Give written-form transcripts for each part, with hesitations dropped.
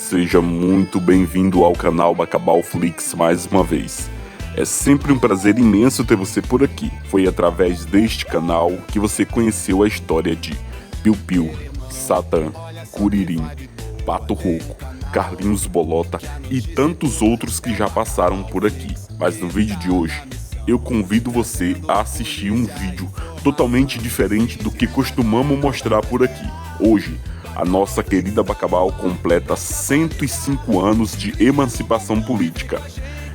Seja muito bem-vindo ao canal Bacabal Flix mais uma vez. É sempre um prazer imenso ter você por aqui. Foi através deste canal que você conheceu a história de Piu Piu, Satã, Curirim, Pato Rouco, Carlinhos Bolota e tantos outros que já passaram por aqui. Mas no vídeo de hoje, eu convido você a assistir um vídeo totalmente diferente do que costumamos mostrar por aqui. Hoje, a nossa querida Bacabal completa 105 anos de emancipação política.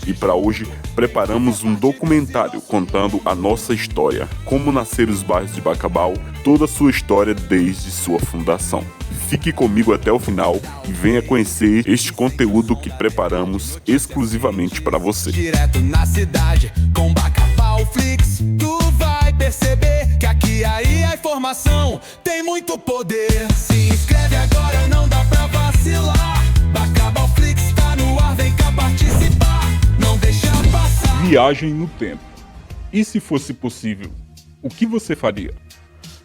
E para hoje, preparamos um documentário contando a nossa história, como nasceram os bairros de Bacabal, toda a sua história desde sua fundação. Fique comigo até o final e venha conhecer este conteúdo que preparamos exclusivamente para você. Direto na cidade, com Bacabal Flix, tu vai perceber que aqui aí a informação tem muito poder. Se inscreve agora, não dá pra vacilar. Bacabal Flix tá no ar, vem cá participar, não deixa passar. Viagem no tempo. E se fosse possível, o que você faria?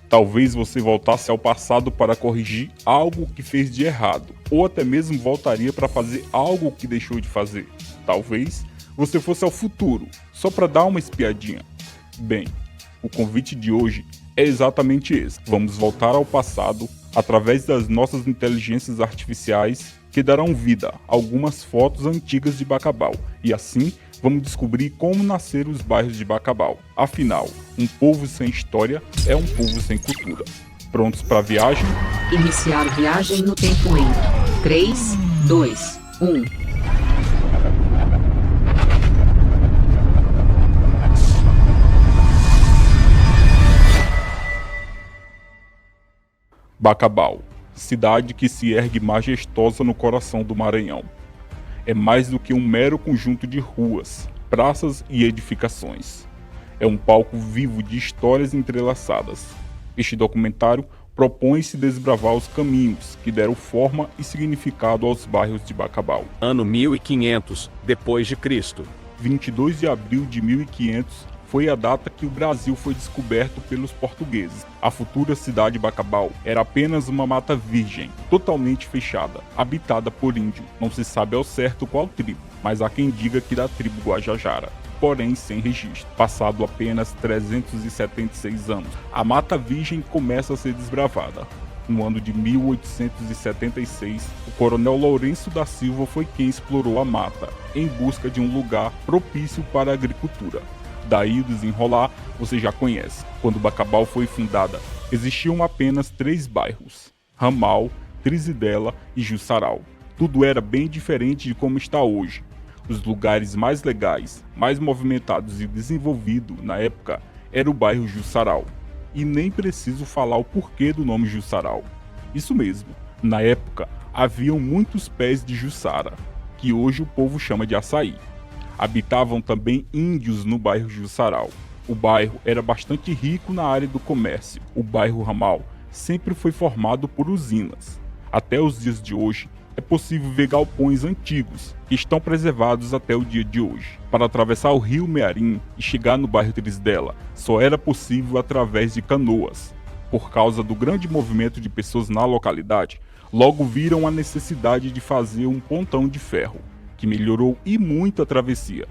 Talvez você voltasse ao passado para corrigir algo que fez de errado, ou até mesmo voltaria para fazer algo que deixou de fazer. Talvez você fosse ao futuro, só para dar uma espiadinha. Bem, o convite de hoje é exatamente esse. Vamos voltar ao passado através das nossas inteligências artificiais que darão vida a algumas fotos antigas de Bacabal, e assim vamos descobrir como nasceram os bairros de Bacabal. Afinal, um povo sem história é um povo sem cultura. Prontos para a viagem? Iniciar viagem no tempo em 3, 2, 1. Bacabal, cidade que se ergue majestosa no coração do Maranhão. É mais do que um mero conjunto de ruas, praças e edificações. É um palco vivo de histórias entrelaçadas. Este documentário propõe-se desbravar os caminhos que deram forma e significado aos bairros de Bacabal. Ano 1500 depois de Cristo. 22 de abril de 1500 foi a data que o Brasil foi descoberto pelos portugueses. A futura cidade de Bacabal era apenas uma mata virgem, totalmente fechada, habitada por índio. Não se sabe ao certo qual tribo, mas há quem diga que da tribo Guajajara, porém sem registro. Passado apenas 376 anos, a Mata Virgem começa a ser desbravada. No ano de 1876, o coronel Lourenço da Silva foi quem explorou a mata, em busca de um lugar propício para a agricultura. Daí o desenrolar você já conhece. Quando Bacabal foi fundada, existiam apenas 3 bairros: Ramal, Trizidela e Jussaral. Tudo era bem diferente de como está hoje. Os lugares mais legais, mais movimentados e desenvolvidos na época era o bairro Jussaral. E nem preciso falar o porquê do nome Jussaral. Isso mesmo, na época haviam muitos pés de Jussara, que hoje o povo chama de açaí. Habitavam também índios no bairro Jussaral. O bairro era bastante rico na área do comércio. O bairro Ramal sempre foi formado por usinas. Até os dias de hoje, é possível ver galpões antigos, que estão preservados até o dia de hoje. Para atravessar o rio Mearim e chegar no bairro Trizidela, só era possível através de canoas. Por causa do grande movimento de pessoas na localidade, logo viram a necessidade de fazer um pontão de ferro, que melhorou e muito a travessia,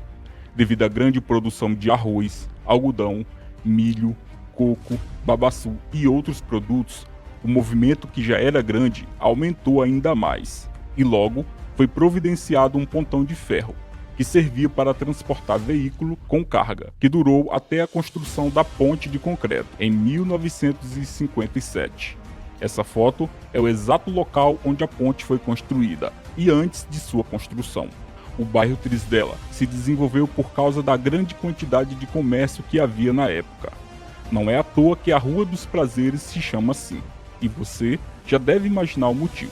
devido à grande produção de arroz, algodão, milho, coco, babaçu e outros produtos. O movimento, que já era grande, aumentou ainda mais, e logo foi providenciado um pontão de ferro, que servia para transportar veículo com carga, que durou até a construção da ponte de concreto, em 1957. Essa foto é o exato local onde a ponte foi construída, e antes de sua construção. O bairro Trizidela se desenvolveu por causa da grande quantidade de comércio que havia na época. Não é à toa que a Rua dos Prazeres se chama assim, e você já deve imaginar o motivo.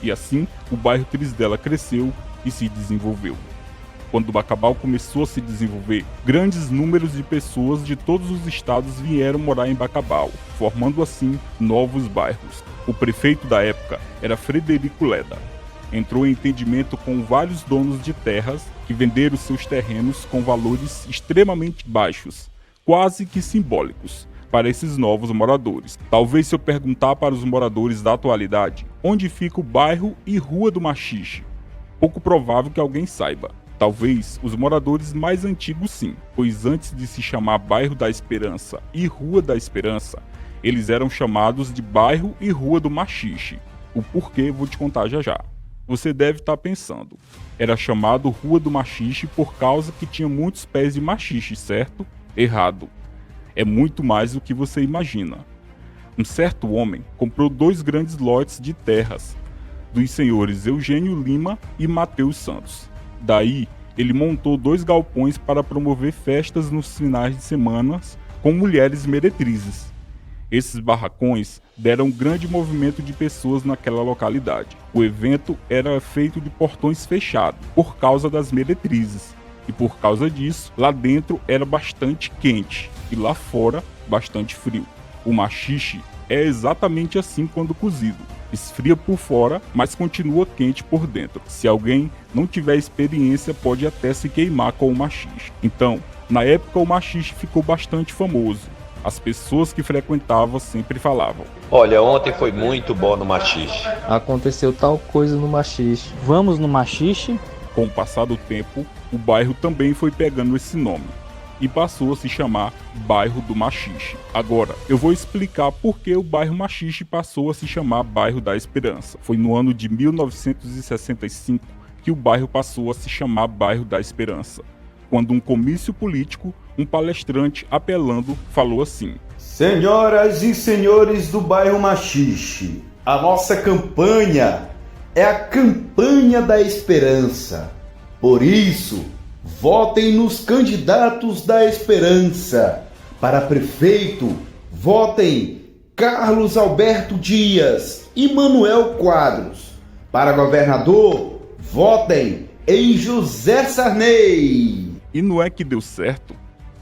E assim, o bairro Trizidela cresceu e se desenvolveu. Quando Bacabal começou a se desenvolver, grandes números de pessoas de todos os estados vieram morar em Bacabal, formando assim novos bairros. O prefeito da época era Frederico Leda. Entrou em entendimento com vários donos de terras que venderam seus terrenos com valores extremamente baixos, quase que simbólicos, para esses novos moradores. Talvez se eu perguntar para os moradores da atualidade onde fica o bairro e Rua do Maxixe, pouco provável que alguém saiba. Talvez os moradores mais antigos sim, pois antes de se chamar Bairro da Esperança e Rua da Esperança, eles eram chamados de Bairro e Rua do Maxixe. O porquê vou te contar já já. Você deve estar pensando, era chamado Rua do Maxixe por causa que tinha muitos pés de maxixe, certo? Errado. É muito mais do que você imagina. Um certo homem comprou 2 grandes lotes de terras dos senhores Eugênio Lima e Mateus Santos. Daí, ele montou 2 galpões para promover festas nos finais de semana com mulheres meretrizes. Esses barracões deram um grande movimento de pessoas naquela localidade. O evento era feito de portões fechados por causa das meretrizes. E por causa disso, lá dentro era bastante quente e lá fora bastante frio. O maxixe é exatamente assim quando cozido. Esfria por fora, mas continua quente por dentro. Se alguém não tiver experiência, pode até se queimar com o maxixe. Então, na época o maxixe ficou bastante famoso. As pessoas que frequentavam sempre falavam: olha, ontem foi muito bom no maxixe. Aconteceu tal coisa no maxixe. Vamos no maxixe? Com o passar do tempo, o bairro também foi pegando esse nome e passou a se chamar Bairro do Maxixe. Agora, eu vou explicar por que o bairro Maxixe passou a se chamar Bairro da Esperança. Foi no ano de 1965 que o bairro passou a se chamar Bairro da Esperança, quando um comício político, um palestrante apelando falou assim: senhoras e senhores do bairro Maxixe, a nossa campanha é a campanha da esperança. Por isso, votem nos candidatos da esperança. Para prefeito, votem Carlos Alberto Dias e Manuel Quadros. Para governador, votem em José Sarney. E não é que deu certo?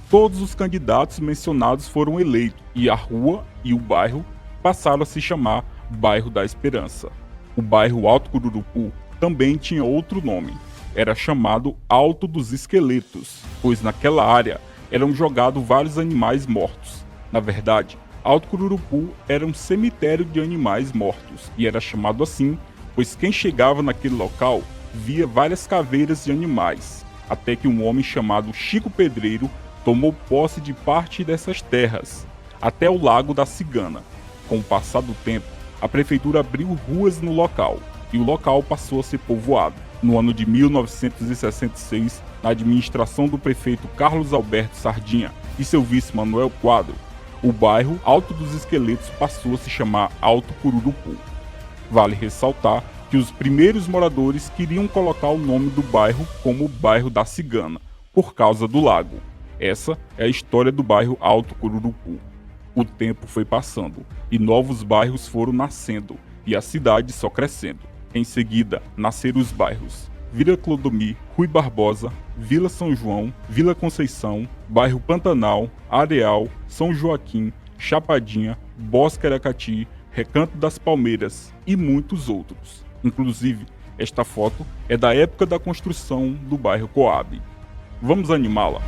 Todos os candidatos mencionados foram eleitos e a rua e o bairro passaram a se chamar Bairro da Esperança. O bairro Alto Cururupu também tinha outro nome. Era chamado Alto dos Esqueletos, pois naquela área eram jogados vários animais mortos. Na verdade, Alto Cururupu era um cemitério de animais mortos, e era chamado assim, pois quem chegava naquele local via várias caveiras de animais, até que um homem chamado Chico Pedreiro tomou posse de parte dessas terras, até o Lago da Cigana. Com o passar do tempo, a prefeitura abriu ruas no local, e o local passou a ser povoado. No ano de 1966, na administração do prefeito Carlos Alberto Sardinha e seu vice Manuel Quadros, o bairro Alto dos Esqueletos passou a se chamar Alto Cururupu. Vale ressaltar que os primeiros moradores queriam colocar o nome do bairro como Bairro da Cigana, por causa do lago. Essa é a história do bairro Alto Cururupu. O tempo foi passando e novos bairros foram nascendo e a cidade só crescendo. Em seguida, nasceram os bairros Vila Clodomir, Rui Barbosa, Vila São João, Vila Conceição, Bairro Pantanal, Areal, São Joaquim, Chapadinha, Bosque Aracati, Recanto das Palmeiras e muitos outros. Inclusive, esta foto é da época da construção do bairro Coab. Vamos animá-la?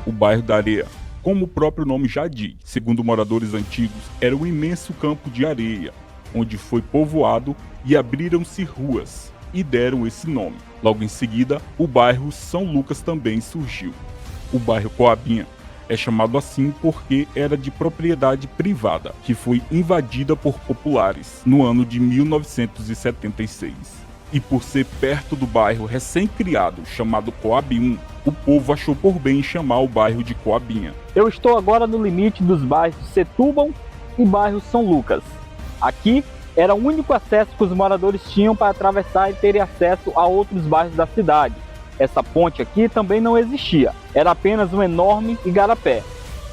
O bairro da Areia, como o próprio nome já diz, segundo moradores antigos, era um imenso campo de areia, onde foi povoado e abriram-se ruas, e deram esse nome. Logo em seguida, o bairro São Lucas também surgiu. O bairro Coabinha é chamado assim porque era de propriedade privada, que foi invadida por populares no ano de 1976. E por ser perto do bairro recém-criado chamado Coab 1, o povo achou por bem chamar o bairro de Coabinha. Eu estou agora no limite dos bairros Setúbal e bairro São Lucas. Aqui era o único acesso que os moradores tinham para atravessar e terem acesso a outros bairros da cidade. Essa ponte aqui também não existia, era apenas um enorme igarapé.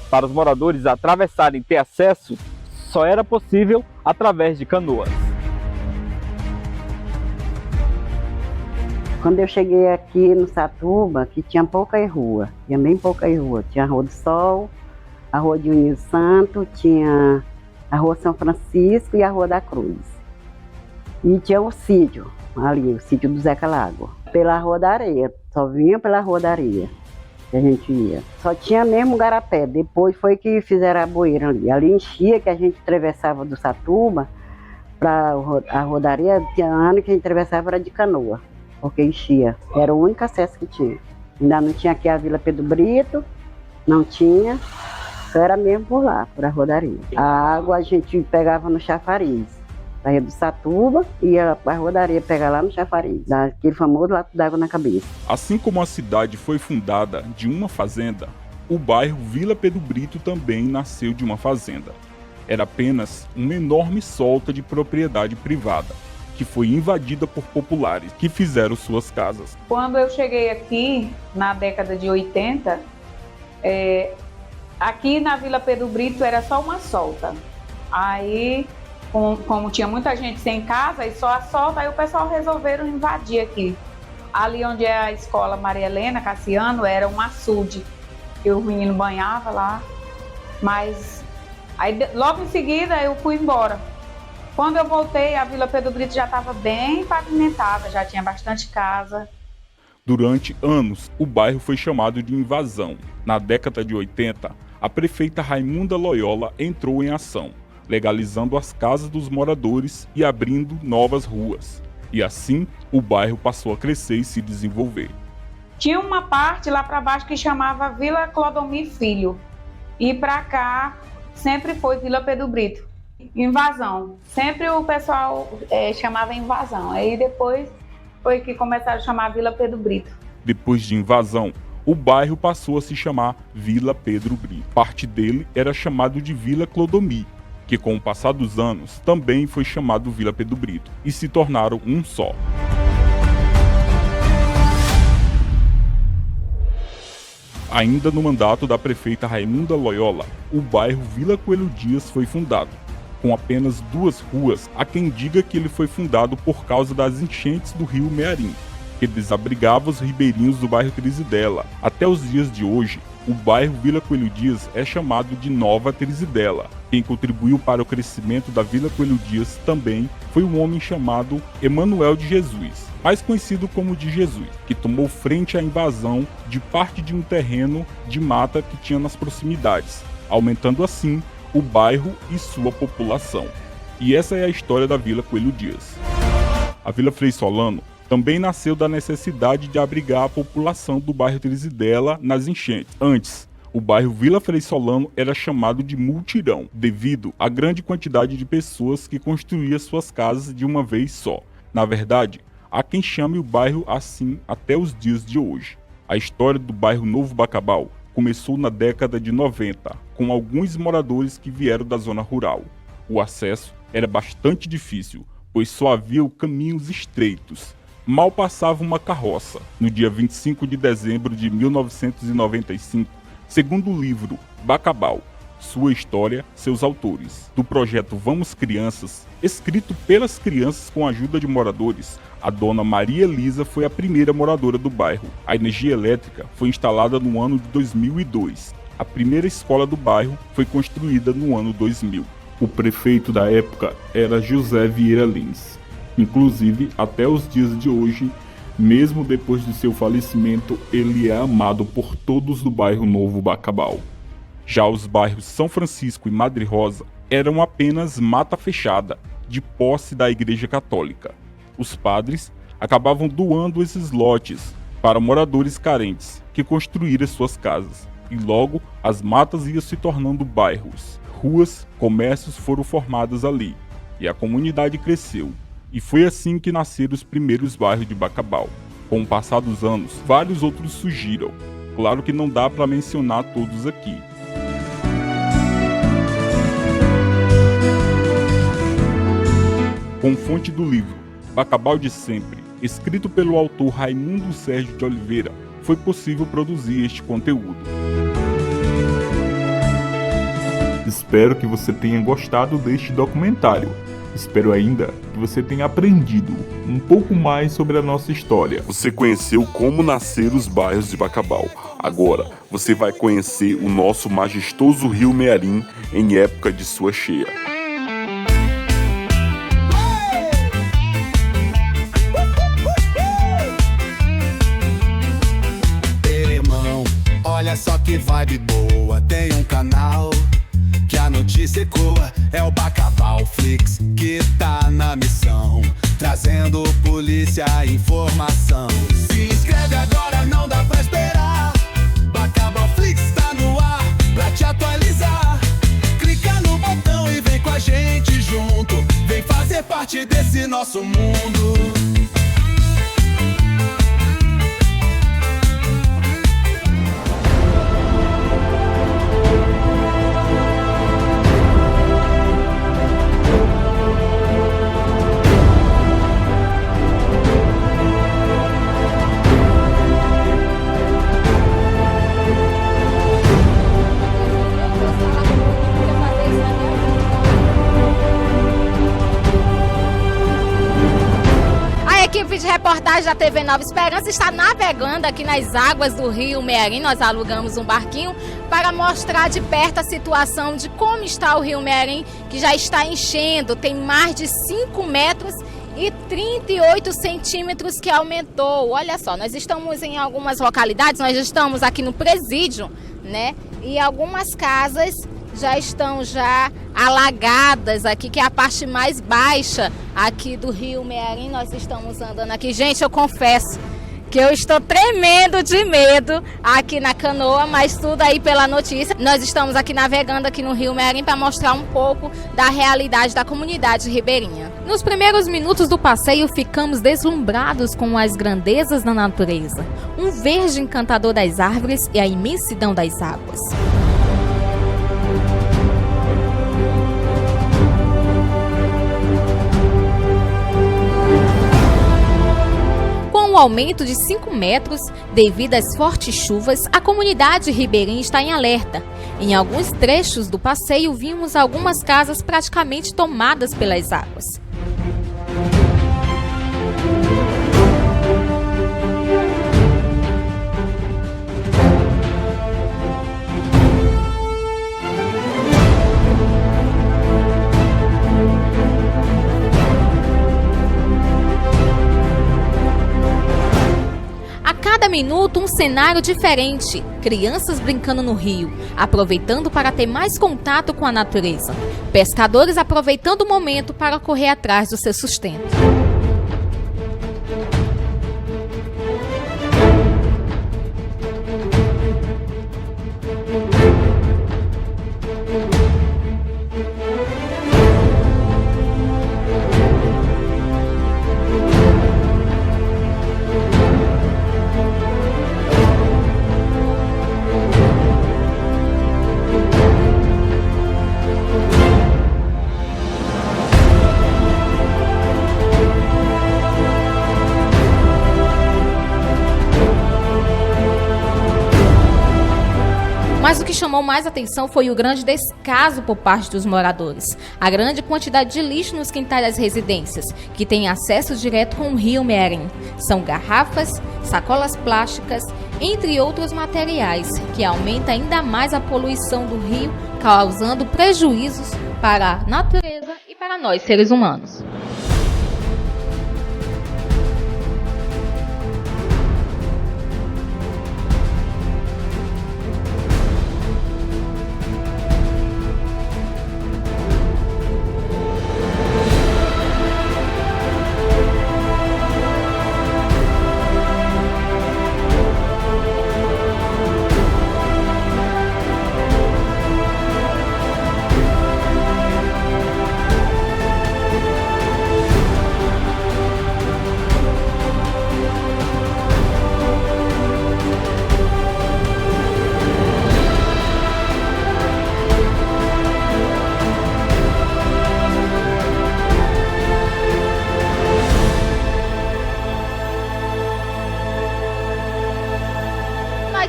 Para os moradores atravessarem e ter acesso, só era possível através de canoas. Quando eu cheguei aqui no Satuba, que tinha pouca rua, tinha bem pouca rua. Tinha a Rua do Sol, a Rua de Unil Santo, tinha a Rua São Francisco e a Rua da Cruz. E tinha o sítio, ali, o sítio do Zeca Lago. Pela Rua da Areia, Só vinha pela rodaria que a gente ia. Só tinha mesmo garapé. Depois foi que fizeram a boeira ali. Ali enchia, que a gente atravessava do Satuba para a rodaria. Tinha ano que a gente atravessava era de canoa, porque enchia. Era o único acesso que tinha. Ainda não tinha aqui a Vila Pedro Brito, não tinha. Só era mesmo por lá, por a rodaria. A água a gente pegava no chafariz. Saía do Satuba e ia para a rodaria pegar lá no chafariz. Daquele famoso lato d'água na cabeça. Assim como a cidade foi fundada de uma fazenda, o bairro Vila Pedro Brito também nasceu de uma fazenda. Era apenas uma enorme solta de propriedade privada, que foi invadida por populares que fizeram suas casas. Quando eu cheguei aqui, na década de 80, aqui na Vila Pedro Brito era só uma solta. Aí, como tinha muita gente sem casa e só a solta, aí o pessoal resolveram invadir aqui. Ali onde é a escola Maria Helena Cassiano, era um açude, que o menino banhava lá. Mas aí, logo em seguida eu fui embora. Quando eu voltei, a Vila Pedro Brito já estava bem pavimentada, já tinha bastante casa. Durante anos, o bairro foi chamado de invasão. Na década de 80, a prefeita Raimunda Loyola entrou em ação, legalizando as casas dos moradores e abrindo novas ruas. E assim, o bairro passou a crescer e se desenvolver. Tinha uma parte lá para baixo que chamava Vila Clodomir Filho. E para cá, sempre foi Vila Pedro Brito. Invasão. Sempre o pessoal chamava invasão. Aí depois foi que começaram a chamar Vila Pedro Brito. Depois de invasão, o bairro passou a se chamar Vila Pedro Brito. Parte dele era chamado de Vila Clodomir, que com o passar dos anos também foi chamado Vila Pedro Brito, e se tornaram um só. Ainda no mandato da prefeita Raimunda Loyola, o bairro Vila Coelho Dias foi fundado. Com apenas 2 ruas, há quem diga que ele foi fundado por causa das enchentes do rio Mearim, que desabrigava os ribeirinhos do bairro Trizidela. Até os dias de hoje, o bairro Vila Coelho Dias é chamado de Nova Trizidela. Quem contribuiu para o crescimento da Vila Coelho Dias também foi um homem chamado Emanuel de Jesus, mais conhecido como de Jesus, que tomou frente à invasão de parte de um terreno de mata que tinha nas proximidades, aumentando assim o bairro e sua população. E essa é a história da Vila Coelho Dias. A Vila Frei Solano também nasceu da necessidade de abrigar a população do bairro Trizidela nas enchentes. Antes, o bairro Vila Frei Solano era chamado de Multirão, devido à grande quantidade de pessoas que construíam suas casas de uma vez só. Na verdade, há quem chame o bairro assim até os dias de hoje. A história do bairro Novo Bacabal começou na década de 90, com alguns moradores que vieram da zona rural. O acesso era bastante difícil, pois só havia caminhos estreitos. Mal passava uma carroça. No dia 25 de dezembro de 1995, segundo o livro Bacabal, Sua História, Seus Autores, do projeto Vamos Crianças, escrito pelas crianças com a ajuda de moradores, a dona Maria Elisa foi a primeira moradora do bairro. A energia elétrica foi instalada no ano de 2002. A primeira escola do bairro foi construída no ano 2000. O prefeito da época era José Vieira Lins. Inclusive, até os dias de hoje, mesmo depois de seu falecimento, ele é amado por todos do bairro Novo Bacabal. Já os bairros São Francisco e Madre Rosa eram apenas mata fechada, de posse da Igreja Católica. Os padres acabavam doando esses lotes para moradores carentes que construíram suas casas, e logo as matas iam se tornando bairros. Ruas, comércios foram formados ali, e a comunidade cresceu. E foi assim que nasceram os primeiros bairros de Bacabal. Com o passar dos anos, vários outros surgiram. Claro que não dá para mencionar todos aqui. Com fonte do livro Bacabal de Sempre, escrito pelo autor Raimundo Sérgio de Oliveira, foi possível produzir este conteúdo. Espero que você tenha gostado deste documentário. Espero ainda que você tenha aprendido um pouco mais sobre a nossa história. Você conheceu como nasceram os bairros de Bacabal. Agora, você vai conhecer o nosso majestoso rio Mearim em época de sua cheia. Olha só que vibe boa, tem um canal que a notícia ecoa. É o Bacabal Flix que tá na missão, trazendo polícia e informação. Se inscreve agora, não dá pra esperar. Bacabal Flix tá no ar pra te atualizar. Clica no botão e vem com a gente junto. Vem fazer parte desse nosso mundo. A equipe de reportagem da TV Nova Esperança está navegando aqui nas águas do Rio Mearim. Nós alugamos um barquinho para mostrar de perto a situação de como está o Rio Mearim, que já está enchendo, tem mais de 5 metros e 38 centímetros que aumentou. Olha só, nós estamos em algumas localidades, nós estamos aqui no presídio, né? E algumas casas já estão alagadas aqui, que é a parte mais baixa aqui do Rio Mearim. Nós estamos andando aqui. Gente, eu confesso que eu estou tremendo de medo aqui na canoa, mas tudo aí pela notícia. Nós estamos aqui navegando aqui no Rio Mearim para mostrar um pouco da realidade da comunidade ribeirinha. Nos primeiros minutos do passeio, ficamos deslumbrados com as grandezas da natureza, um verde encantador das árvores e a imensidão das águas. Com o aumento de 5 metros, devido às fortes chuvas, a comunidade ribeirinha está em alerta. Em alguns trechos do passeio, vimos algumas casas praticamente tomadas pelas águas. Cada minuto um cenário diferente, crianças brincando no rio, aproveitando para ter mais contato com a natureza, pescadores aproveitando o momento para correr atrás do seu sustento. Mas o que chamou mais atenção foi o grande descaso por parte dos moradores. A grande quantidade de lixo nos quintais das residências, que têm acesso direto com o Rio Mearim. São garrafas, sacolas plásticas, entre outros materiais, que aumenta ainda mais a poluição do rio, causando prejuízos para a natureza e para nós, seres humanos.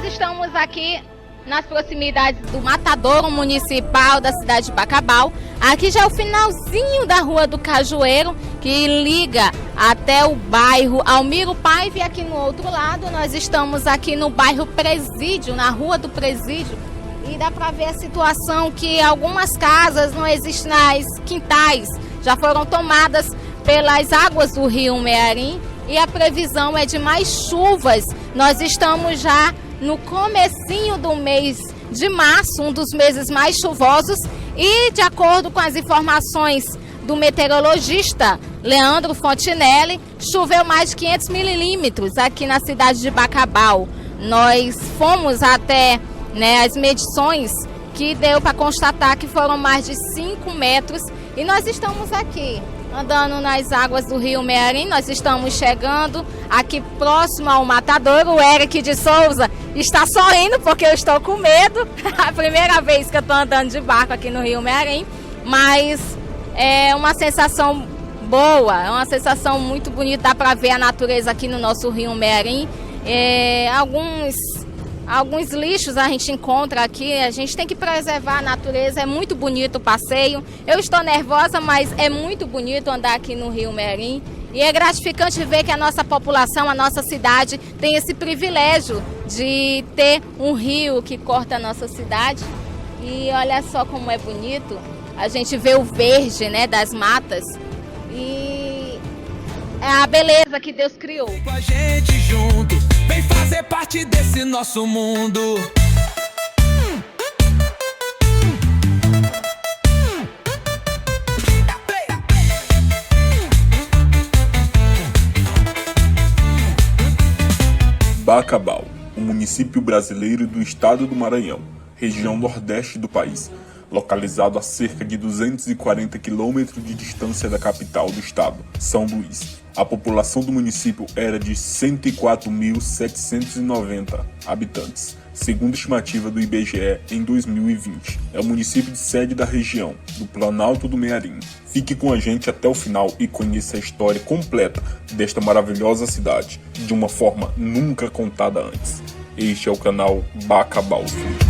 Estamos aqui nas proximidades do matadouro municipal da cidade de Bacabal. Aqui já é o finalzinho da Rua do Cajueiro, que liga até o bairro Almiro Paiva. E aqui no outro lado nós estamos aqui no bairro Presídio, na Rua do Presídio. E dá para ver a situação que algumas casas não existem nas quintais, já foram tomadas pelas águas do Rio Mearim. E a previsão é de mais chuvas. Nós estamos já no comecinho do mês de março, um dos meses mais chuvosos, e de acordo com as informações do meteorologista Leandro Fontinelli, choveu mais de 500 milímetros aqui na cidade de Bacabal. Nós fomos até as medições que deu para constatar que foram mais de 5 metros e nós estamos aqui andando nas águas do Rio Mearim. Nós estamos chegando aqui próximo ao matadouro. O Eric de Souza está sorrindo porque eu estou com medo. A primeira vez que eu estou andando de barco aqui no Rio Mearim, mas é uma sensação boa, é uma sensação muito bonita. Dá para ver a natureza aqui no nosso Rio Mearim. Alguns lixos a gente encontra aqui, a gente tem que preservar a natureza, é muito bonito o passeio. Eu estou nervosa, mas é muito bonito andar aqui no Rio Mearim. E é gratificante ver que a nossa população, a nossa cidade, tem esse privilégio de ter um rio que corta a nossa cidade. E olha só como é bonito, a gente vê o verde, das matas. E é a beleza que Deus criou. Com a gente junto, vem fazer parte desse nosso mundo. Bacabal, um município brasileiro do estado do Maranhão, região nordeste do país, localizado a cerca de 240 quilômetros de distância da capital do estado, São Luís. A população do município era de 104.790 habitantes, segundo a estimativa do IBGE em 2020. É o município de sede da região, do Planalto do Mearim. Fique com a gente até o final e conheça a história completa desta maravilhosa cidade, de uma forma nunca contada antes. Este é o canal Bacabal Flix.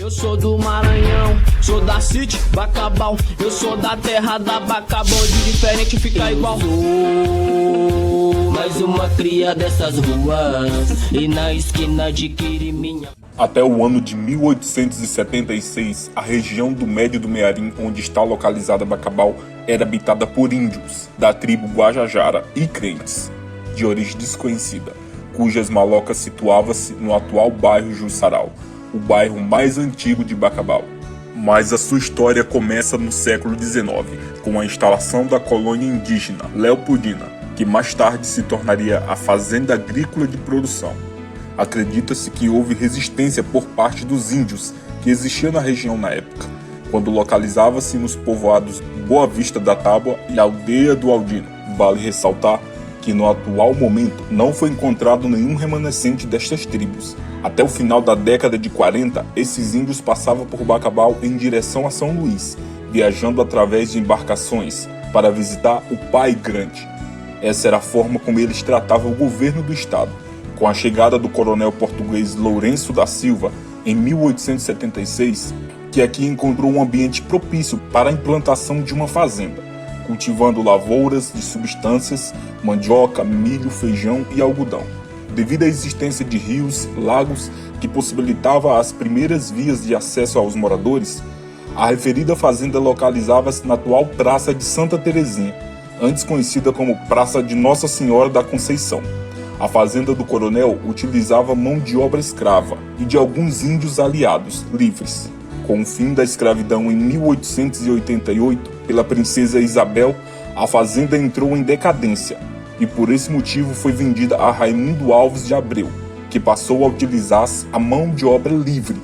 Eu sou do Maranhão, sou da City, Bacabal. Eu sou da terra da Bacabal, de diferente fica igual. Sou mais uma cria dessas ruas, e na esquina de Quiriminha. Até o ano de 1876, a região do Médio do Mearim, onde está localizada Bacabal, era habitada por índios da tribo Guajajara e crentes, de origem desconhecida, cujas malocas situavam-se no atual bairro Jussaral, o bairro mais antigo de Bacabal. Mas a sua história começa no século XIX, com a instalação da colônia indígena Leopoldina, que mais tarde se tornaria a Fazenda Agrícola de Produção. Acredita-se que houve resistência por parte dos índios que existiam na região na época, quando localizava-se nos povoados Boa Vista da Tábua e Aldeia do Aldino. Vale ressaltar que no atual momento não foi encontrado nenhum remanescente destas tribos. Até o final da década de 40, esses índios passavam por Bacabal em direção a São Luís, viajando através de embarcações para visitar o Pai Grande. Essa era a forma como eles tratavam o governo do estado. Com a chegada do coronel português Lourenço da Silva, em 1876, que aqui encontrou um ambiente propício para a implantação de uma fazenda, cultivando lavouras de substâncias, mandioca, milho, feijão e algodão. Devido à existência de rios, lagos, que possibilitava as primeiras vias de acesso aos moradores, a referida fazenda localizava-se na atual Praça de Santa Terezinha, antes conhecida como Praça de Nossa Senhora da Conceição. A fazenda do coronel utilizava mão de obra escrava e de alguns índios aliados, livres. Com o fim da escravidão em 1888, pela princesa Isabel, a fazenda entrou em decadência e por esse motivo foi vendida a Raimundo Alves de Abreu, que passou a utilizar a mão de obra livre,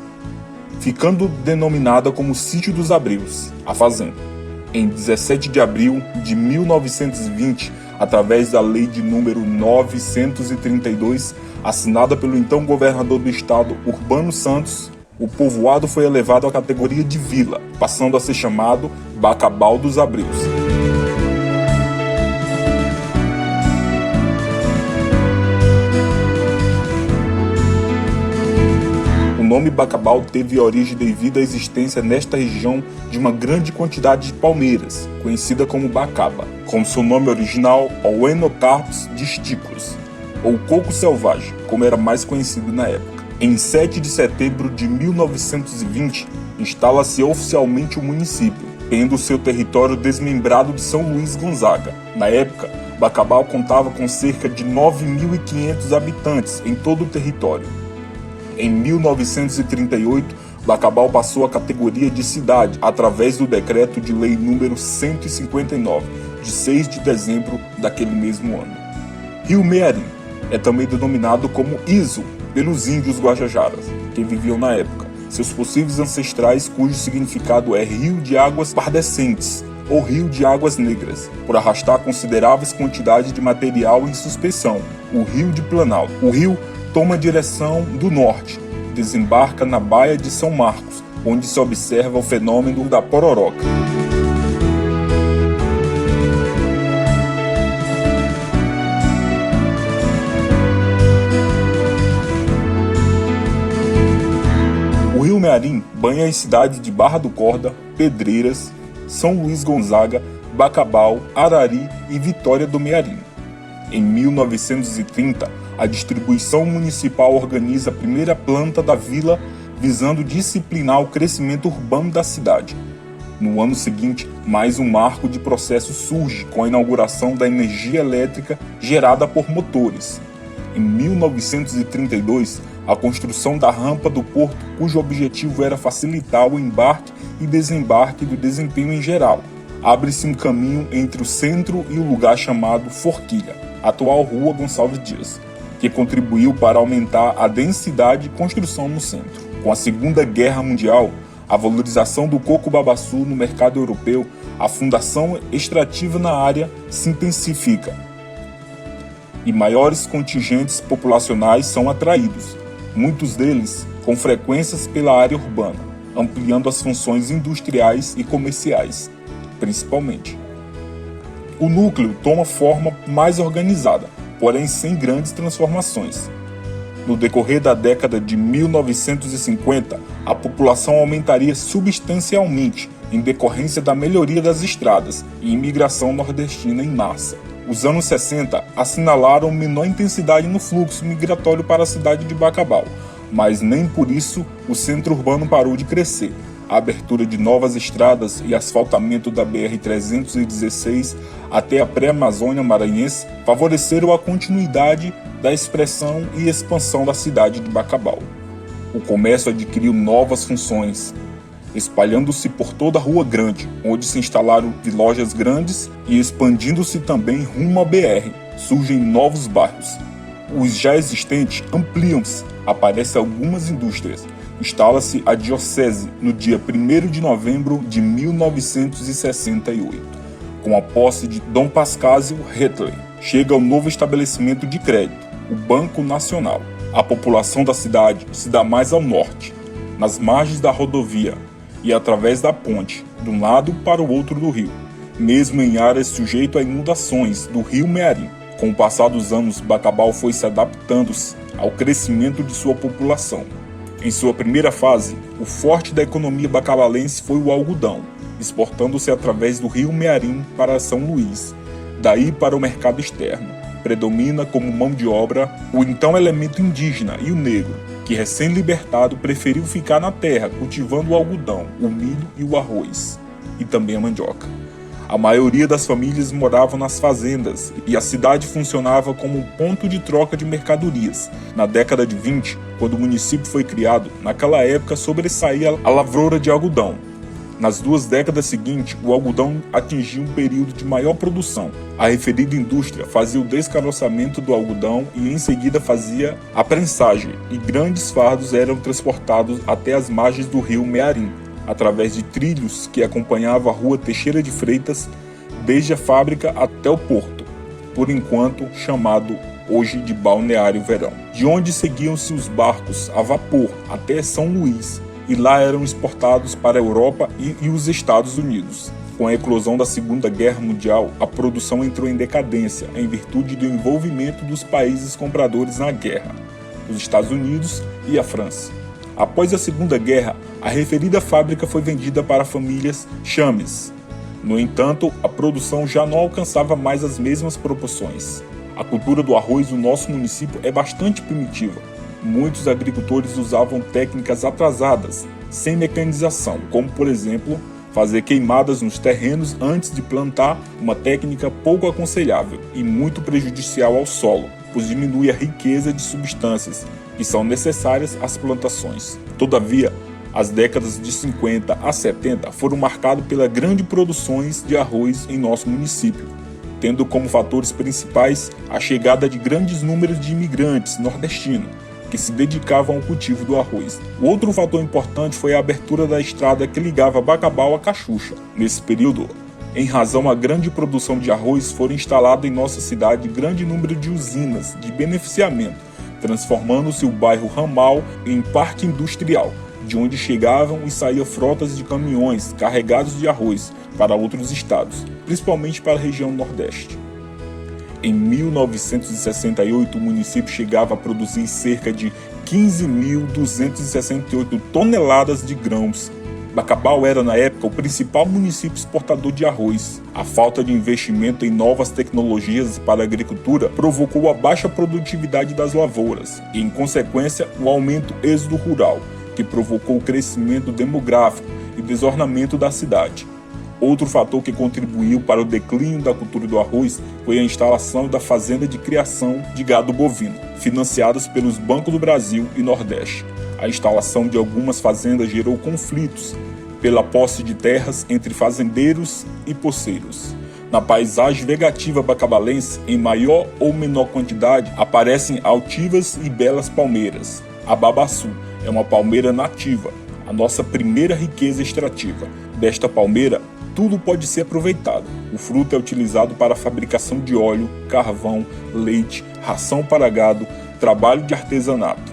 ficando denominada como Sítio dos Abreus, a fazenda. Em 17 de abril de 1920, através da Lei de número 932, assinada pelo então governador do estado, Urbano Santos, o povoado foi elevado à categoria de vila, passando a ser chamado Bacabal dos Abreus. O nome Bacabal teve origem devido à existência nesta região de uma grande quantidade de palmeiras, conhecida como bacaba, com seu nome original Oenocarpus distichus, ou coco selvagem, como era mais conhecido na época. Em 7 de setembro de 1920, instala-se oficialmente o município, tendo seu território desmembrado de São Luís Gonzaga. Na época, Bacabal contava com cerca de 9.500 habitantes em todo o território. Em 1938, Bacabal passou à categoria de cidade através do decreto de lei número 159, de 6 de dezembro daquele mesmo ano. Rio Mearim é também denominado como Iso pelos índios guajajaras, que viviam na época, seus possíveis ancestrais cujo significado é Rio de Águas Pardescentes ou Rio de Águas Negras, por arrastar consideráveis quantidades de material em suspensão, o Rio de Planalto. O rio toma direção do norte, desembarca na Baía de São Marcos, onde se observa o fenômeno da pororoca. O Rio Mearim banha as cidades de Barra do Corda, Pedreiras, São Luís Gonzaga, Bacabal, Arari e Vitória do Mearim. Em 1930, a distribuição municipal organiza a primeira planta da vila visando disciplinar o crescimento urbano da cidade. No ano seguinte, mais um marco de processo surge com a inauguração da energia elétrica gerada por motores. Em 1932, a construção da rampa do porto, cujo objetivo era facilitar o embarque e desembarque do desempenho em geral. Abre-se um caminho entre o centro e o lugar chamado Forquilha, atual Rua Gonçalves Dias, que contribuiu para aumentar a densidade de construção no centro. Com a Segunda Guerra Mundial, a valorização do coco-babaçu no mercado europeu, a fundação extrativa na área se intensifica e maiores contingentes populacionais são atraídos, muitos deles com frequências pela área urbana, ampliando as funções industriais e comerciais, principalmente. O núcleo toma forma mais organizada, porém sem grandes transformações. No decorrer da década de 1950, a população aumentaria substancialmente em decorrência da melhoria das estradas e imigração nordestina em massa. Os anos 60 assinalaram menor intensidade no fluxo migratório para a cidade de Bacabal, mas nem por isso o centro urbano parou de crescer. A abertura de novas estradas e asfaltamento da BR-316 até a pré-Amazônia maranhense favoreceram a continuidade da expressão e expansão da cidade de Bacabal. O comércio adquiriu novas funções, espalhando-se por toda a Rua Grande, onde se instalaram lojas grandes e expandindo-se também rumo à BR. Surgem novos bairros. Os já existentes ampliam-se, aparecem algumas indústrias. Instala-se a diocese no dia 1º de novembro de 1968. Com a posse de Dom Pascásio Hitler, chega o novo estabelecimento de crédito, o Banco Nacional. A população da cidade se dá mais ao norte, nas margens da rodovia e através da ponte, de um lado para o outro do rio, mesmo em áreas sujeitas a inundações do Rio Mearim. Com o passar dos anos, Bacabal foi se adaptando-se ao crescimento de sua população. Em sua primeira fase, o forte da economia bacabalense foi o algodão, exportando-se através do Rio Mearim para São Luís, daí para o mercado externo. Predomina como mão de obra o então elemento indígena e o negro, que recém-libertado preferiu ficar na terra cultivando o algodão, o milho e o arroz, e também a mandioca. A maioria das famílias moravam nas fazendas e a cidade funcionava como um ponto de troca de mercadorias. Na década de 20, quando o município foi criado, naquela época sobressaía a lavoura de algodão. Nas 2 décadas seguintes, o algodão atingiu um período de maior produção. A referida indústria fazia o descaroçamento do algodão e em seguida fazia a prensagem, e grandes fardos eram transportados até as margens do rio Mearim, através de trilhos que acompanhavam a rua Teixeira de Freitas, desde a fábrica até o porto, por enquanto chamado hoje de Balneário Verão, de onde seguiam-se os barcos a vapor até São Luís, e lá eram exportados para a Europa e os Estados Unidos. Com a eclosão da Segunda Guerra Mundial, a produção entrou em decadência em virtude do envolvimento dos países compradores na guerra, os Estados Unidos e a França. Após a Segunda Guerra, a referida fábrica foi vendida para famílias Chames. No entanto, a produção já não alcançava mais as mesmas proporções. A cultura do arroz no nosso município é bastante primitiva. Muitos agricultores usavam técnicas atrasadas, sem mecanização, como por exemplo, fazer queimadas nos terrenos antes de plantar, uma técnica pouco aconselhável e muito prejudicial ao solo, pois diminui a riqueza de substâncias que são necessárias às plantações. Todavia, as décadas de 50 a 70 foram marcadas pelas grandes produções de arroz em nosso município, tendo como fatores principais a chegada de grandes números de imigrantes nordestinos, que se dedicavam ao cultivo do arroz. O outro fator importante foi a abertura da estrada que ligava Bacabal a Caxuxa. Nesse período, em razão à grande produção de arroz, foram instaladas em nossa cidade grande número de usinas de beneficiamento, transformando-se o bairro Ramal em parque industrial, de onde chegavam e saíam frotas de caminhões carregados de arroz para outros estados, principalmente para a região Nordeste. Em 1968, o município chegava a produzir cerca de 15.268 toneladas de grãos. Bacabal era, na época, o principal município exportador de arroz. A falta de investimento em novas tecnologias para a agricultura provocou a baixa produtividade das lavouras e, em consequência, o aumento do êxodo rural, que provocou o crescimento demográfico e desornamento da cidade. Outro fator que contribuiu para o declínio da cultura do arroz foi a instalação da fazenda de criação de gado bovino, financiadas pelos bancos do Brasil e Nordeste. A instalação de algumas fazendas gerou conflitos pela posse de terras entre fazendeiros e poceiros. Na paisagem vegetativa bacabalense, em maior ou menor quantidade, aparecem altivas e belas palmeiras. A babaçu é uma palmeira nativa, a nossa primeira riqueza extrativa. Desta palmeira, tudo pode ser aproveitado. O fruto é utilizado para a fabricação de óleo, carvão, leite, ração para gado, trabalho de artesanato.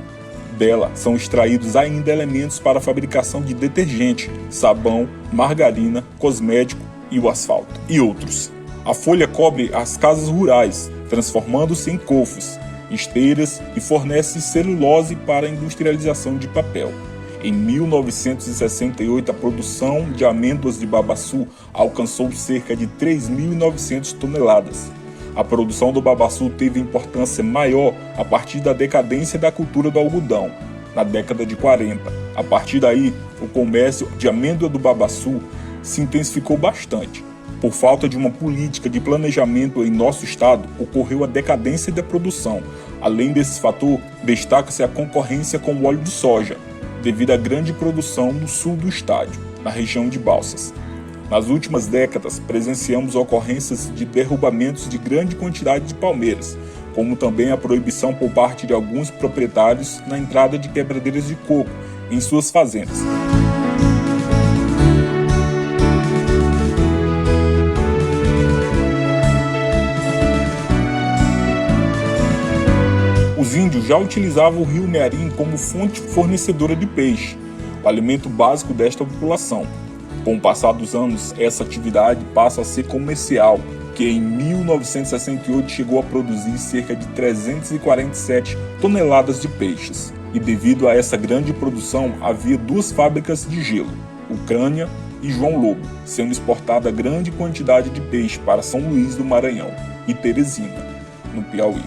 Dela são extraídos ainda elementos para a fabricação de detergente, sabão, margarina, cosmético e o asfalto, e outros. A folha cobre as casas rurais, transformando-se em cofres, esteiras e fornece celulose para a industrialização de papel. Em 1968, a produção de amêndoas de babaçu alcançou cerca de 3.900 toneladas. A produção do babaçu teve importância maior a partir da decadência da cultura do algodão, na década de 40. A partir daí, o comércio de amêndoa do babaçu se intensificou bastante. Por falta de uma política de planejamento em nosso estado, ocorreu a decadência da produção. Além desse fator, destaca-se a concorrência com o óleo de soja, devido à grande produção no sul do estado, na região de Balsas. Nas últimas décadas, presenciamos ocorrências de derrubamentos de grande quantidade de palmeiras, como também a proibição por parte de alguns proprietários na entrada de quebradeiras de coco em suas fazendas. Os índios já utilizavam o rio Mearim como fonte fornecedora de peixe, o alimento básico desta população. Com o passar dos anos, essa atividade passa a ser comercial, que em 1968 chegou a produzir cerca de 347 toneladas de peixes. E devido a essa grande produção, havia duas fábricas de gelo, Ucrânia e João Lobo, sendo exportada grande quantidade de peixe para São Luís do Maranhão e Teresina, no Piauí.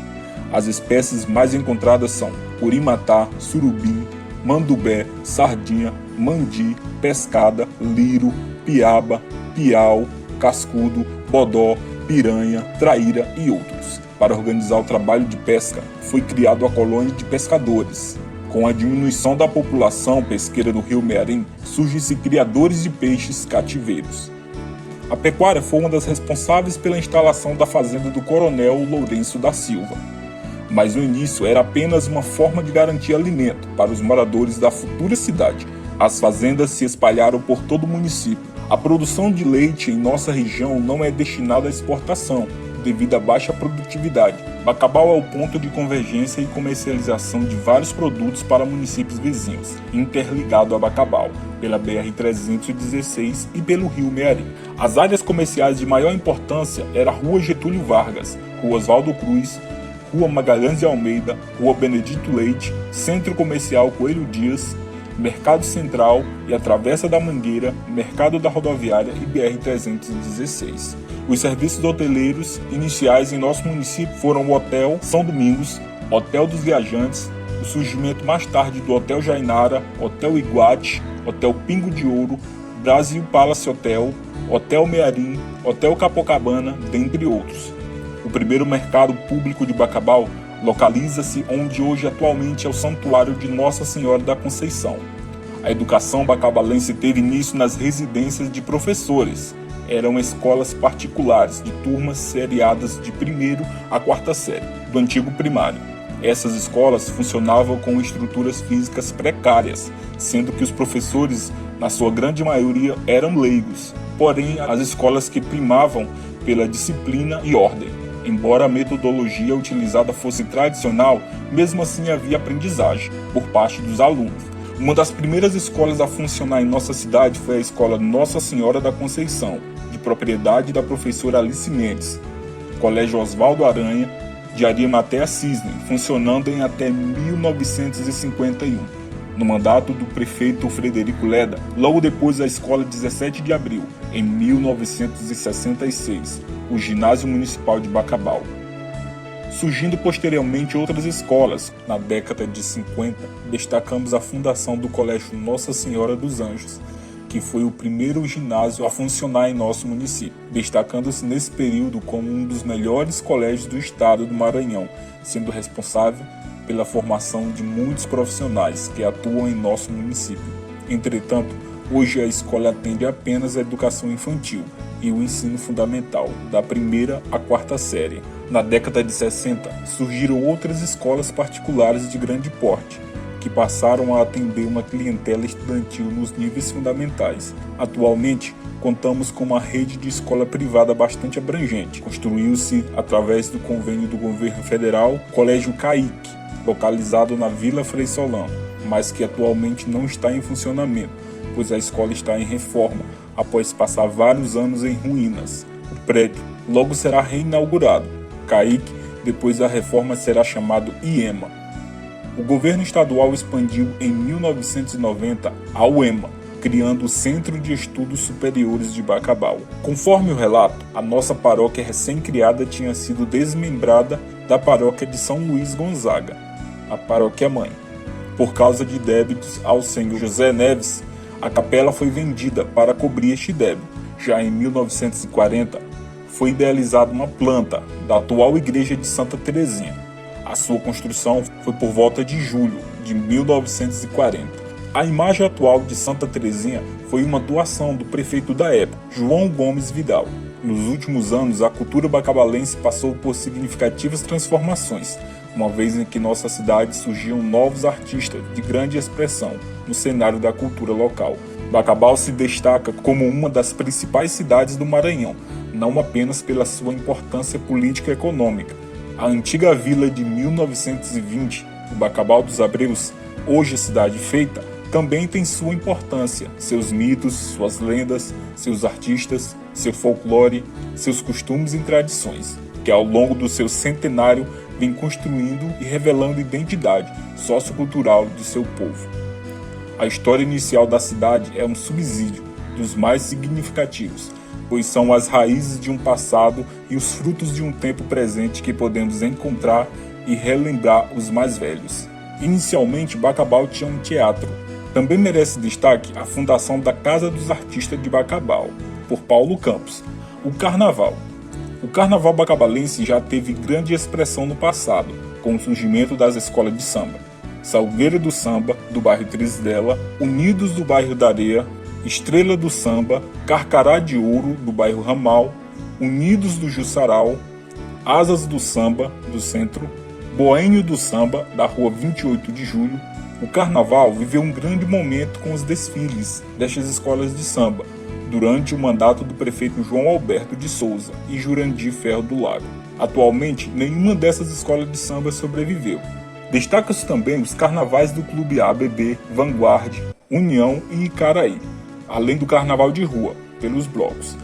As espécies mais encontradas são curimatá, surubim, mandubé, sardinha, mandi, pescada, liro, piaba, piau, cascudo, bodó, piranha, traíra e outros. Para organizar o trabalho de pesca, foi criado a colônia de pescadores. Com a diminuição da população pesqueira do rio Mearim, surgem-se criadores de peixes cativeiros. A pecuária foi uma das responsáveis pela instalação da fazenda do Coronel Lourenço da Silva. Mas no início era apenas uma forma de garantir alimento para os moradores da futura cidade. As fazendas se espalharam por todo o município. A produção de leite em nossa região não é destinada à exportação, devido à baixa produtividade. Bacabal é o ponto de convergência e comercialização de vários produtos para municípios vizinhos, interligado a Bacabal, pela BR-316 e pelo rio Mearim. As áreas comerciais de maior importância eram a Rua Getúlio Vargas, Rua Oswaldo Cruz, Rua Magalhães de Almeida, Rua Benedito Leite, Centro Comercial Coelho Dias, Mercado Central e a Travessa da Mangueira, Mercado da Rodoviária e BR-316. Os serviços hoteleiros iniciais em nosso município foram o Hotel São Domingos, Hotel dos Viajantes, o surgimento mais tarde do Hotel Jainara, Hotel Iguate, Hotel Pingo de Ouro, Brasil Palace Hotel, Hotel Mearim, Hotel Capocabana, dentre outros. O primeiro mercado público de Bacabal Localiza-se onde hoje atualmente é o Santuário de Nossa Senhora da Conceição. A educação bacabalense teve início nas residências de professores. Eram escolas particulares de turmas seriadas de 1º a 4ª série, do antigo primário. Essas escolas funcionavam com estruturas físicas precárias, sendo que os professores, na sua grande maioria, eram leigos. Porém, as escolas que primavam pela disciplina e ordem. Embora a metodologia utilizada fosse tradicional, mesmo assim havia aprendizagem por parte dos alunos. Uma das primeiras escolas a funcionar em nossa cidade foi a Escola Nossa Senhora da Conceição, de propriedade da professora Alice Mendes. Colégio Oswaldo Aranha, de Arimatea Cisne, funcionando em até 1951. No mandato do prefeito Frederico Leda, logo depois a Escola 17 de Abril, em 1966, o Ginásio Municipal de Bacabal. Surgindo posteriormente outras escolas. Na década de 50, destacamos a fundação do Colégio Nossa Senhora dos Anjos, que foi o primeiro ginásio a funcionar em nosso município, destacando-se nesse período como um dos melhores colégios do estado do Maranhão, sendo responsável pela formação de muitos profissionais que atuam em nosso município. Entretanto, hoje a escola atende apenas a educação infantil e o ensino fundamental, da 1ª à 4ª série. Na década de 60, surgiram outras escolas particulares de grande porte, que passaram a atender uma clientela estudantil nos níveis fundamentais. Atualmente, contamos com uma rede de escola privada bastante abrangente. Construiu-se, através do convênio do governo federal, o Colégio Caique, localizado na Vila Frei Solano, mas que atualmente não está em funcionamento, pois a escola está em reforma, após passar vários anos em ruínas. O prédio logo será reinaugurado. Caique, depois da reforma, será chamado IEMA. O governo estadual expandiu em 1990 a UEMA, criando o Centro de Estudos Superiores de Bacabal. Conforme o relato, a nossa paróquia recém-criada tinha sido desmembrada da paróquia de São Luís Gonzaga, a paróquia mãe. Por causa de débitos ao senhor José Neves, a capela foi vendida para cobrir este débito. Já em 1940, foi idealizada uma planta da atual igreja de Santa Terezinha. A sua construção foi por volta de julho de 1940. A imagem atual de Santa Terezinha foi uma doação do prefeito da época, João Gomes Vidal. Nos últimos anos, a cultura bacabalense passou por significativas transformações, uma vez em que nossa cidade surgiam novos artistas de grande expressão no cenário da cultura local. Bacabal se destaca como uma das principais cidades do Maranhão, não apenas pela sua importância política e econômica. A antiga vila de 1920, o Bacabal dos Abreus, hoje cidade feita, também tem sua importância, seus mitos, suas lendas, seus artistas, seu folclore, seus costumes e tradições, que ao longo do seu centenário vem construindo e revelando identidade sociocultural de seu povo. A história inicial da cidade é um subsídio dos mais significativos, pois são as raízes de um passado e os frutos de um tempo presente que podemos encontrar e relembrar os mais velhos. Inicialmente, Bacabal tinha um teatro. Também merece destaque a fundação da Casa dos Artistas de Bacabal, por Paulo Campos. O Carnaval. O Carnaval bacabalense já teve grande expressão no passado, com o surgimento das escolas de samba. Salgueira do Samba, do bairro Trisdela, Unidos do bairro da Areia, Estrela do Samba, Carcará de Ouro, do bairro Ramal, Unidos do Jussaral, Asas do Samba, do centro, Boêmio do Samba, da rua 28 de Julho. O Carnaval viveu um grande momento com os desfiles destas escolas de samba, durante o mandato do prefeito João Alberto de Souza e Jurandir Ferro do Lago. Atualmente, nenhuma dessas escolas de samba sobreviveu. Destacam-se também os carnavais do Clube ABB, Vanguarde, União e Icaraí, além do carnaval de rua, pelos blocos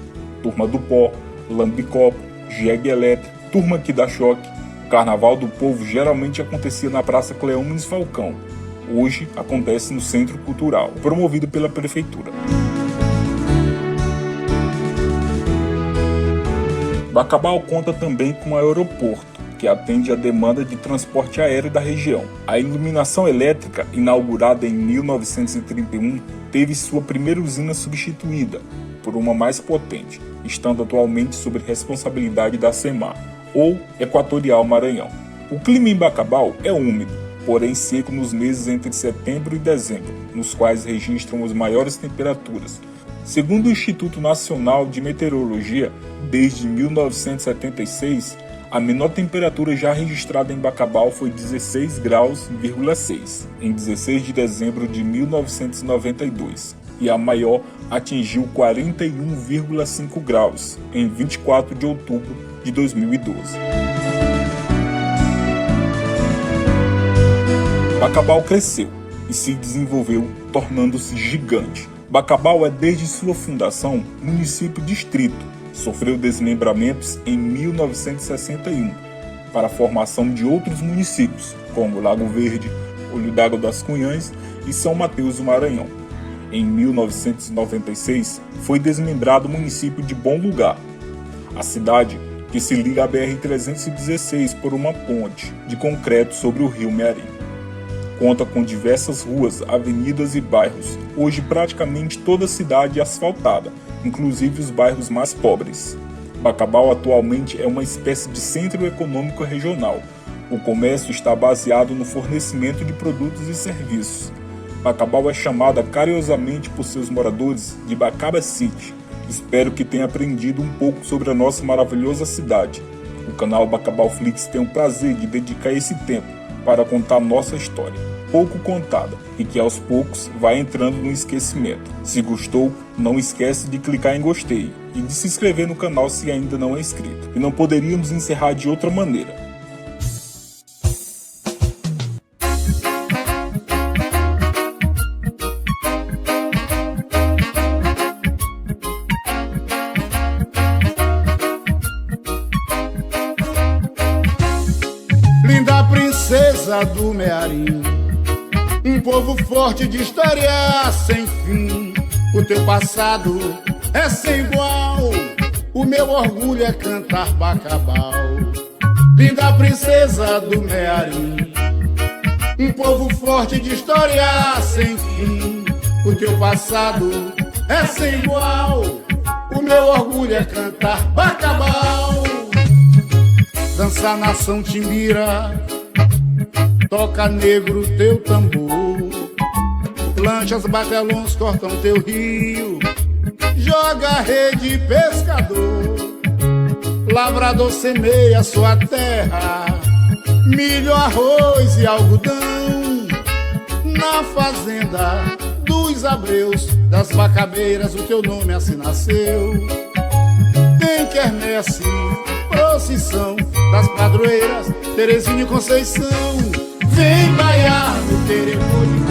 Turma do Pó, Lambicopo, Jegue Elétrico, Turma que dá choque. O Carnaval do Povo geralmente acontecia na Praça Cleómenes Falcão. Hoje acontece no Centro Cultural, promovido pela Prefeitura. Bacabal conta também com um aeroporto, que atende à demanda de transporte aéreo da região. A iluminação elétrica, inaugurada em 1931, teve sua primeira usina substituída por uma mais potente, estando atualmente sob responsabilidade da SEMAR, ou Equatorial Maranhão. O clima em Bacabal é úmido, porém seco nos meses entre setembro e dezembro, nos quais registram as maiores temperaturas. Segundo o Instituto Nacional de Meteorologia, desde 1976, a menor temperatura já registrada em Bacabal foi 16,6 graus, em 16 de dezembro de 1992, e a maior atingiu 41,5 graus, em 24 de outubro de 2012. Bacabal cresceu e se desenvolveu, tornando-se gigante. Bacabal é desde sua fundação município-distrito. Sofreu desmembramentos em 1961 para a formação de outros municípios, como Lago Verde, Olho d'Água das Cunhãs e São Mateus do Maranhão. Em 1996 foi desmembrado o município de Bom Lugar. A cidade, que se liga à BR-316 por uma ponte de concreto sobre o rio Mearim. Conta com diversas ruas, avenidas e bairros. Hoje praticamente toda a cidade é asfaltada, inclusive os bairros mais pobres. Bacabal atualmente é uma espécie de centro econômico regional. O comércio está baseado no fornecimento de produtos e serviços. Bacabal é chamada carinhosamente por seus moradores de Bacaba City. Espero que tenha aprendido um pouco sobre a nossa maravilhosa cidade. O canal Bacabal Flix tem o prazer de dedicar esse tempo para contar nossa história, pouco contada, e que aos poucos vai entrando no esquecimento. Se gostou, não esquece de clicar em gostei e de se inscrever no canal se ainda não é inscrito. E não poderíamos encerrar de outra maneira. Linda princesa do Mearim, um povo forte de história sem fim. O teu passado é sem igual, o meu orgulho é cantar Bacabal. Linda princesa do Mearim, um povo forte de história sem fim. O teu passado é sem igual, o meu orgulho é cantar Bacabal. Dança nação Timbira, toca negro teu tambor. Lanchas, batelões cortam teu rio, joga rede pescador. Lavrador semeia sua terra, milho, arroz e algodão. Na fazenda dos Abreus, das Bacabeiras, o teu nome assim nasceu. Tem quermesse, procissão das padroeiras, Terezinha e Conceição. Vem baiar no Teremorim.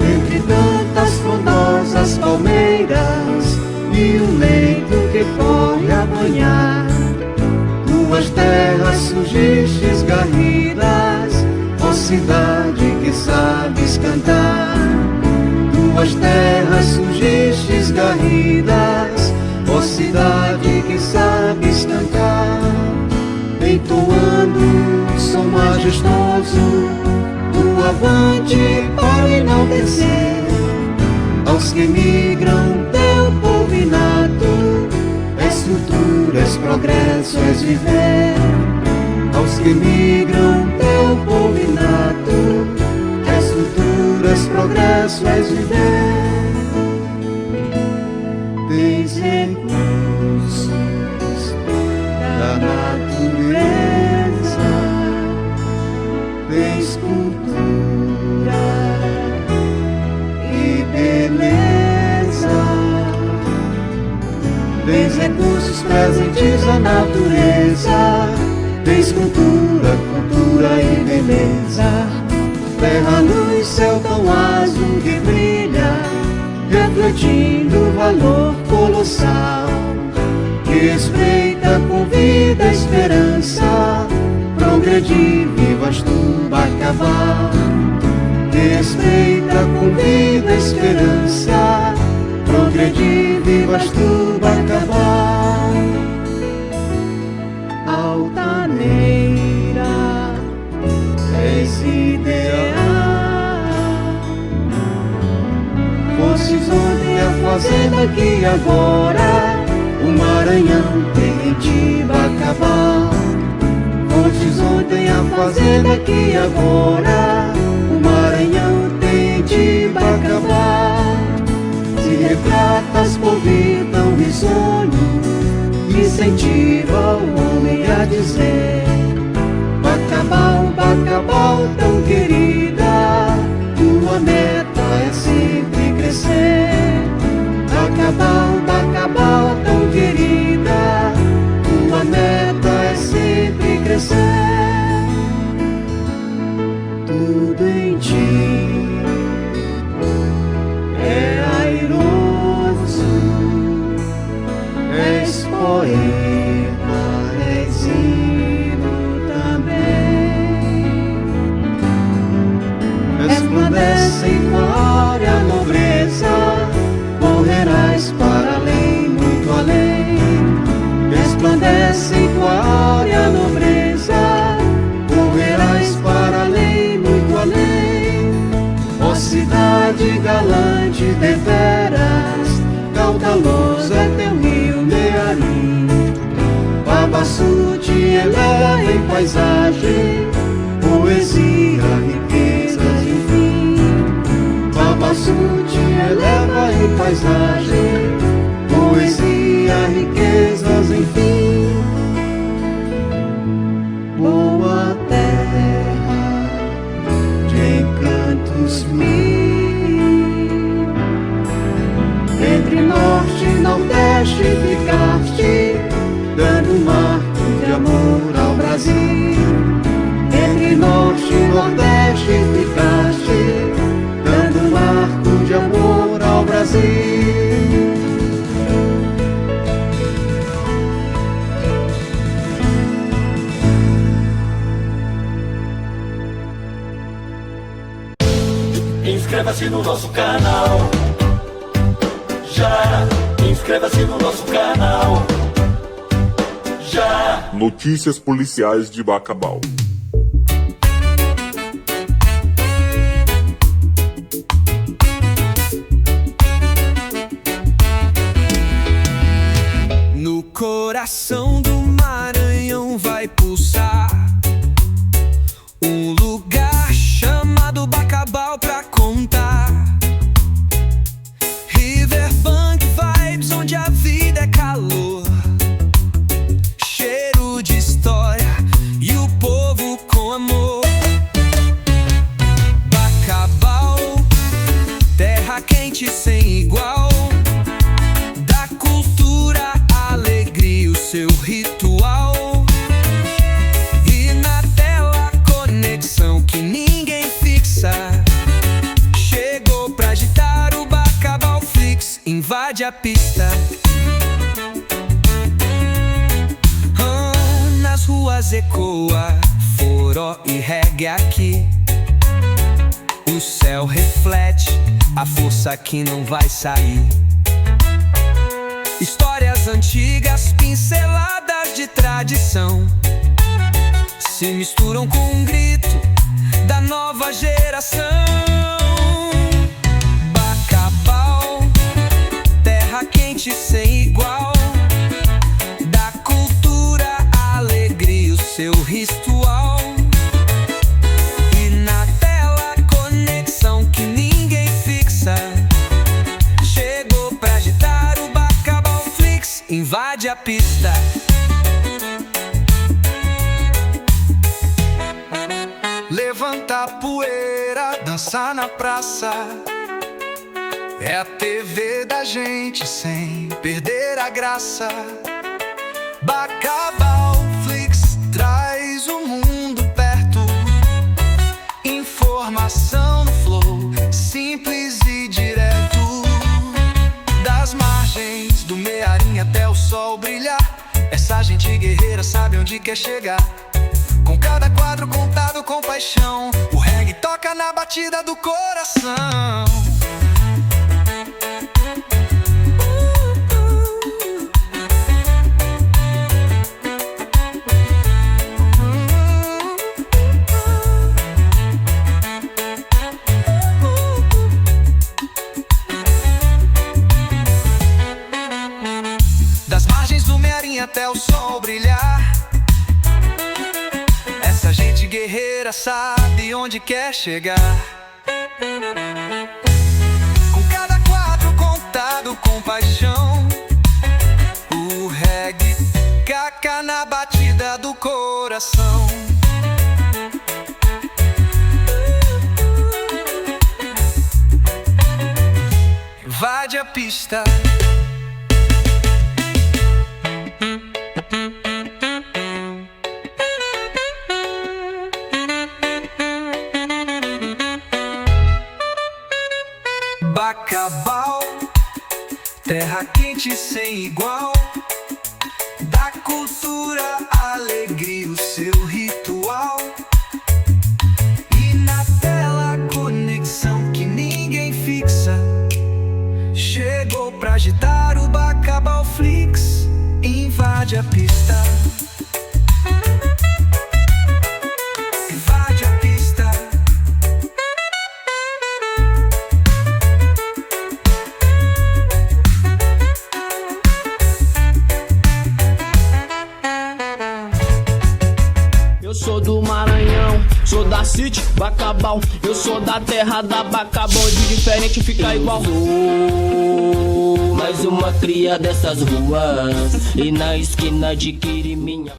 Entre tantas frondosas palmeiras e um leito que corre a banhar, tuas terras surgistes garridas, ó cidade que sabes cantar. Tuas terras surgistes garridas, ó cidade que sabes cantar. Entoando um som majestoso, do avante para enaltecer aos que migram teu povo inato. És futuro, és progresso, és viver. Aos que migram teu povo inato, és futuro, és progresso, és viver. Tens recursos da natureza, tens cultura e beleza. Tens recursos presentes na natureza, tens cultura, cultura e beleza. Terra, luz, céu tão azul que brilha, refletindo o valor colossal, que espreita com vida a esperança, progredir, vivas tu, Bacabal. Que espreita com vida a esperança, progredir, vivas tu, Bacabal. Altaneira, és ideal. fazenda que agora o Maranhão tem de Bacabal. Fontes ontem a fazenda que agora o Maranhão tem de Bacabal. Se retratas por vir tão risonho, incentiva o homem a dizer: Bacabal, Bacabal tão querida, tua meta é sempre crescer. Bacabal, Bacabal tão querida, tua meta é sempre crescer. Tudo em ti é airoso, és poema, és hino também. Resplandece em glória a nobreza, correrás para além, muito além. Resplandece em glória a nobreza, correrás para além, muito além. Ó cidade galante deveras, caudaloso é teu rio Mearim. Babaçu te eleva em paisagem, poesia, riquezas, enfim. Babaçu te eleva em paisagem, poesia, riquezas, enfim. Boa terra de encantos mil, entre norte e nordeste ficaste, dando um marco de amor ao Brasil. Entre norte e nordeste ficaste, dando um marco de amor ao Brasil. Inscreva-se no nosso canal. Já, inscreva-se no nosso canal. Já. Notícias policiais de Bacabal. No coração do Maranhão vai pulsar um lugar chamado Bacabal pra contar. Riverbank vibes onde a vida é calor, cheiro de história e o povo com amor. Bacabal, terra quente sem igual, da cultura, alegria, o seu ritual. E na tela conexão que ninguém fixa, chegou pra agitar o Bacabal Flix, invade a pista. Nas ruas ecoa forró e reggae aqui. O céu reflete a força que não vai sair. Histórias antigas, pinceladas de tradição, se misturam com um grito da nova geração. Bacabal, terra quente sem igual, da cultura, alegria, o seu ritual. E na tela conexão que ninguém fixa, chegou pra agitar o Bacabal Flix, invade a pista. Levanta a poeira, dança na praça, é a TV da gente sem perder a graça. Bacabal Flix traz o mundo perto, informação no flow, simples e direto. Das margens do Mearim até o sol brilhar, essa gente guerreira sabe onde quer chegar. Com cada quadro contado com paixão, o reggae toca na batida do coração. caminha até o sol brilhar. Essa gente guerreira sabe onde quer chegar. Com cada quadro contado com paixão, o reggae caca na batida do coração. Invade a pista. Bacabal, terra quente sem igual, da cultura, alegria, o seu ritual. E na tela conexão que ninguém fixa, chegou pra agitar o Bacabal Flix, invade a pista. Invade a pista. Eu sou do Maranhão, sou da City, Bacabal. Eu sou da terra da Bacabal, de diferente fica igual. Sou mais uma cria dessas ruas, e na esquina de Quiriminha.